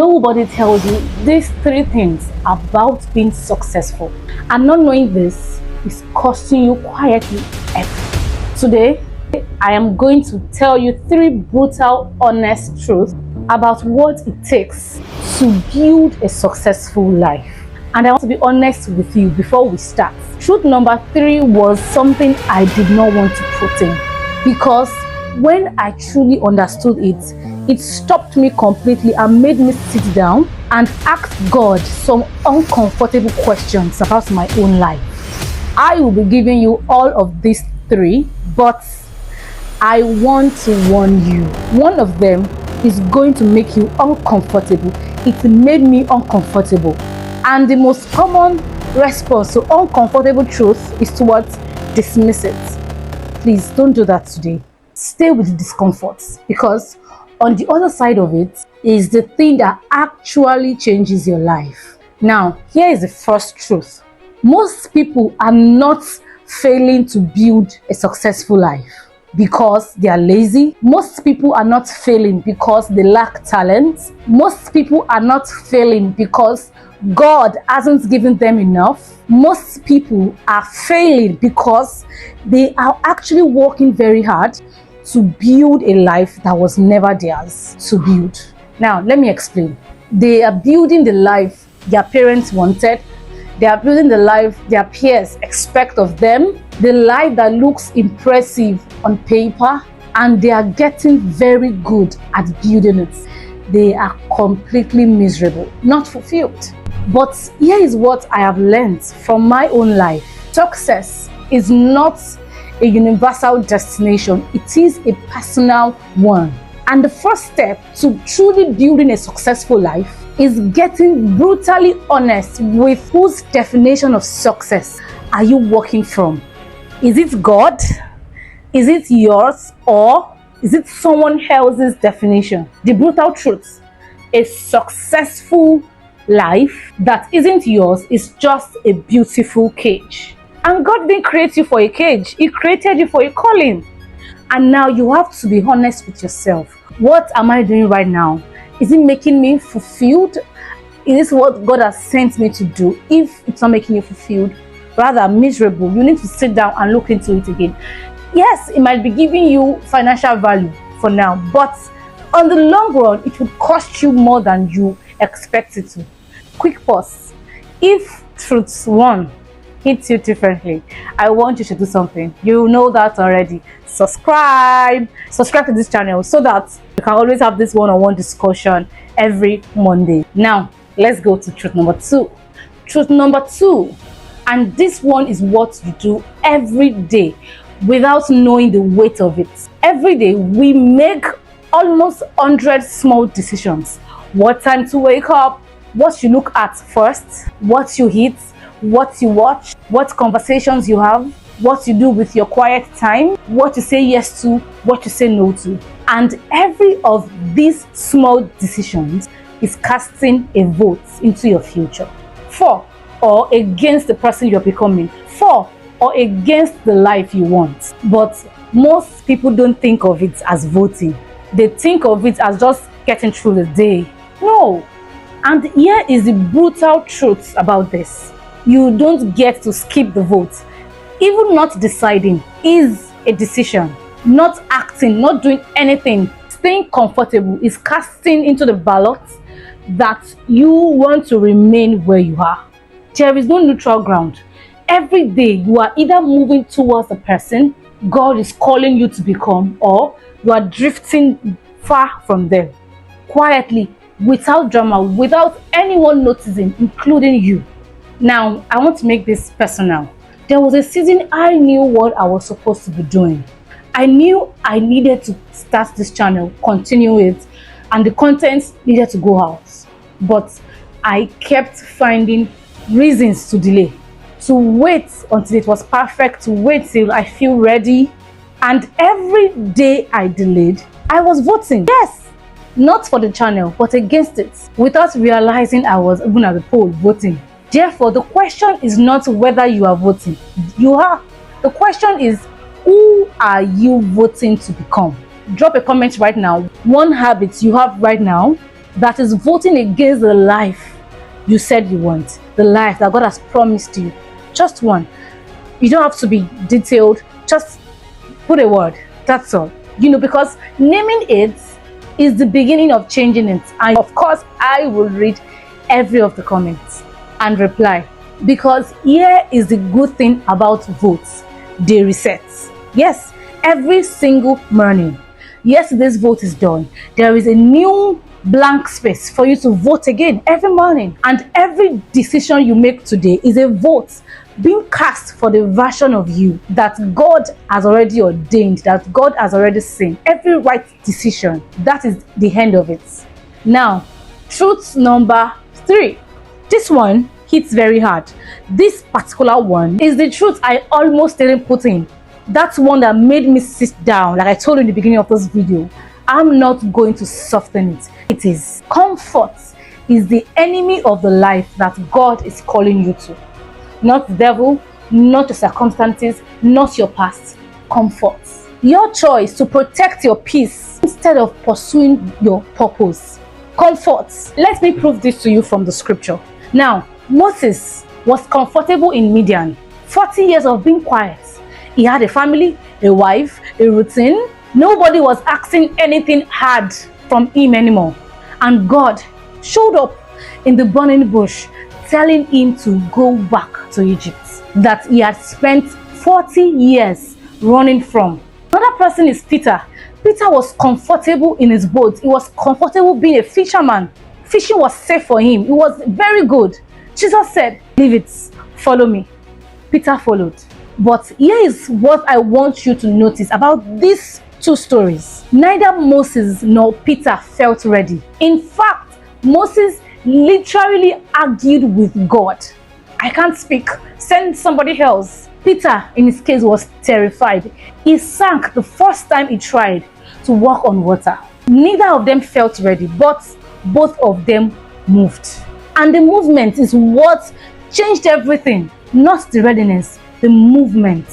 nobody tells you these three things about being successful, and not knowing this is costing you quietly everything. Today, I am going to tell you three brutal, honest truths about what it takes to build a successful life. And I want to be honest with you before we start. Truth number 3 was something I did not want to put in, because when I truly understood it, it stopped me completely and made me sit down and ask God some uncomfortable questions about my own life. I will be giving you all of these 3, but I want to warn you. One of them is going to make you uncomfortable. It made me uncomfortable. And the most common response to uncomfortable truth is to what? Dismiss it. Please don't do that today. Stay with the discomfort, because on the other side of it is the thing that actually changes your life. Now, here is the first truth. Most people are not failing to build a successful life because they are lazy. Most people are not failing because they lack talent. Most people are not failing because God hasn't given them enough. Most people are failing because they are actually working very hard to build a life that was never theirs to build. Now, let me explain. They are building the life their parents wanted. They are building the life their peers expect of them, the life that looks impressive on paper, and they are getting very good at building it. They are completely miserable, not fulfilled. But here is what I have learned from my own life. Success is not a universal destination. It is a personal one. And the first step to truly building a successful life is getting brutally honest with whose definition of success are you working from. Is it God? Is it yours? Or is it someone else's definition? The brutal truth: a successful life that isn't yours is just a beautiful cage. And God didn't create you for a cage. He created you for a calling. And now you have to be honest with yourself. What am I doing right now? Is it making me fulfilled? Is this what God has sent me to do? If it's not making you fulfilled, rather miserable, you need to sit down and look into it again. Yes, it might be giving you financial value for now, but on the long run, it would cost you more than you expected to. Quick pause. If truth 1 hits you differently, I want you to do something. You know that already. Subscribe to this channel so that you can always have this one-on-one discussion every Monday. Now, let's go to truth number 2. Truth number 2, and this one is what you do every day without knowing the weight of it. Every day, we make almost 100 small decisions. What time to wake up, what you look at first, what you eat, what you watch, what conversations you have, what you do with your quiet time, what you say yes to, what you say no to. And every of these small decisions is casting a vote into your future, for or against the person you're becoming, for or against the life you want. But most people don't think of it as voting. They think of it as just getting through the day. No. And here is the brutal truth about this. You don't get to skip the vote. Even not deciding is a decision. Not acting, not doing anything, staying comfortable is casting into the ballot that you want to remain where you are. There is no neutral ground. Every day you are either moving towards the person God is calling you to become, or you are drifting far from them, quietly, without drama, without anyone noticing, including you. Now, I want to make this personal. There was a season I knew what I was supposed to be doing. I knew I needed to start this channel, continue it, and the content needed to go out. But I kept finding reasons to delay, to wait until it was perfect, to wait till I feel ready. And every day I delayed, I was voting. Yes, not for the channel, but against it, without realizing I was even at the poll voting. Therefore, the question is not whether you are voting. You are. The question is, who are you voting to become? Drop a comment right now. One habit you have right now that is voting against the life you said you want, the life that God has promised you. Just one. You don't have to be detailed, just put a word, that's all. Because naming it is the beginning of changing it. And of course, I will read every of the comments and reply, because here is the good thing about votes: they reset. Yes, every single morning. Yesterday's vote is done. There is a new blank space for you to vote again every morning, and every decision you make today is a vote being cast for the version of you that God has already ordained, that God has already seen. Every right decision, that is the end of it. Now, truth number 3. This one hits very hard. This particular one is the truth I almost didn't put in. That's one that made me sit down. Like I told you in the beginning of this video, I'm not going to soften it. It is comfort is the enemy of the life that God is calling you to. Not the devil, not your circumstances, not your past. Comfort. Your choice to protect your peace instead of pursuing your purpose. Comfort. Let me prove this to you from the scripture. Now, Moses was comfortable in Midian. 40 years of being quiet. He had a family, a wife, a routine. Nobody was asking anything hard from him anymore. And God showed up in the burning bush, telling him to go back to Egypt, that he had spent 40 years running from. Another person is Peter. Peter was comfortable in his boat. He was comfortable being a fisherman. Fishing was safe for him. It was very good. Jesus said, "Leave it, follow me." Peter followed. But here is what I want you to notice about these two stories. Neither Moses nor Peter felt ready. In fact, Moses literally argued with God. "I can't speak. Send somebody else." Peter, in his case, was terrified. He sank the first time he tried to walk on water. Neither of them felt ready, but both of them moved. And the movement is what changed everything, not the readiness, the movement.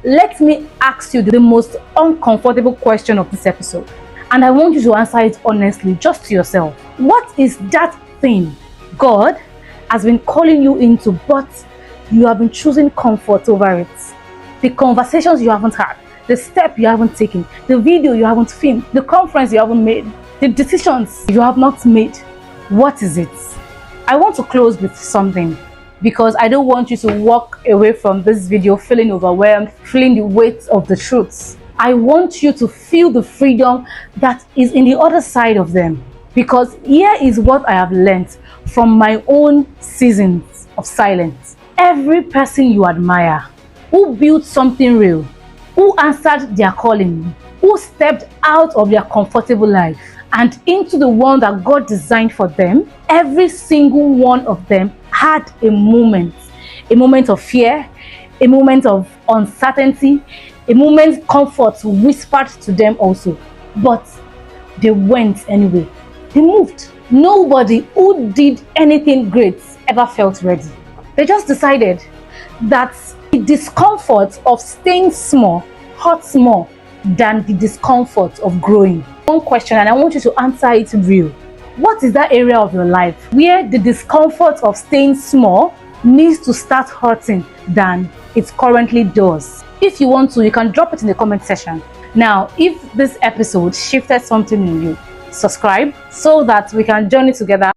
Let me ask you the most uncomfortable question of this episode, and I want you to answer it honestly, just to yourself. What is that thing God has been calling you into, but you have been choosing comfort over it? The conversations you haven't had, the step you haven't taken, the video you haven't filmed, the conference you haven't made, the decisions you have not made. What is it? I want to close with something, because I don't want you to walk away from this video feeling overwhelmed, feeling the weight of the truths. I want you to feel the freedom that is in the other side of them. Because here is what I have learned from my own seasons of silence. Every person you admire, who built something real, who answered their calling, who stepped out of their comfortable life and into the one that God designed for them, every single one of them had a moment of fear, a moment of uncertainty, a moment comfort whispered to them also. But they went anyway. They moved. Nobody who did anything great ever felt ready. They just decided that the discomfort of staying small hurts more than the discomfort of growing. One question, and I want you to answer it real. What is that area of your life where the discomfort of staying small needs to start hurting than it currently does? If you want to, you can drop it in the comment section. Now, if this episode shifted something in you, subscribe so that we can journey together.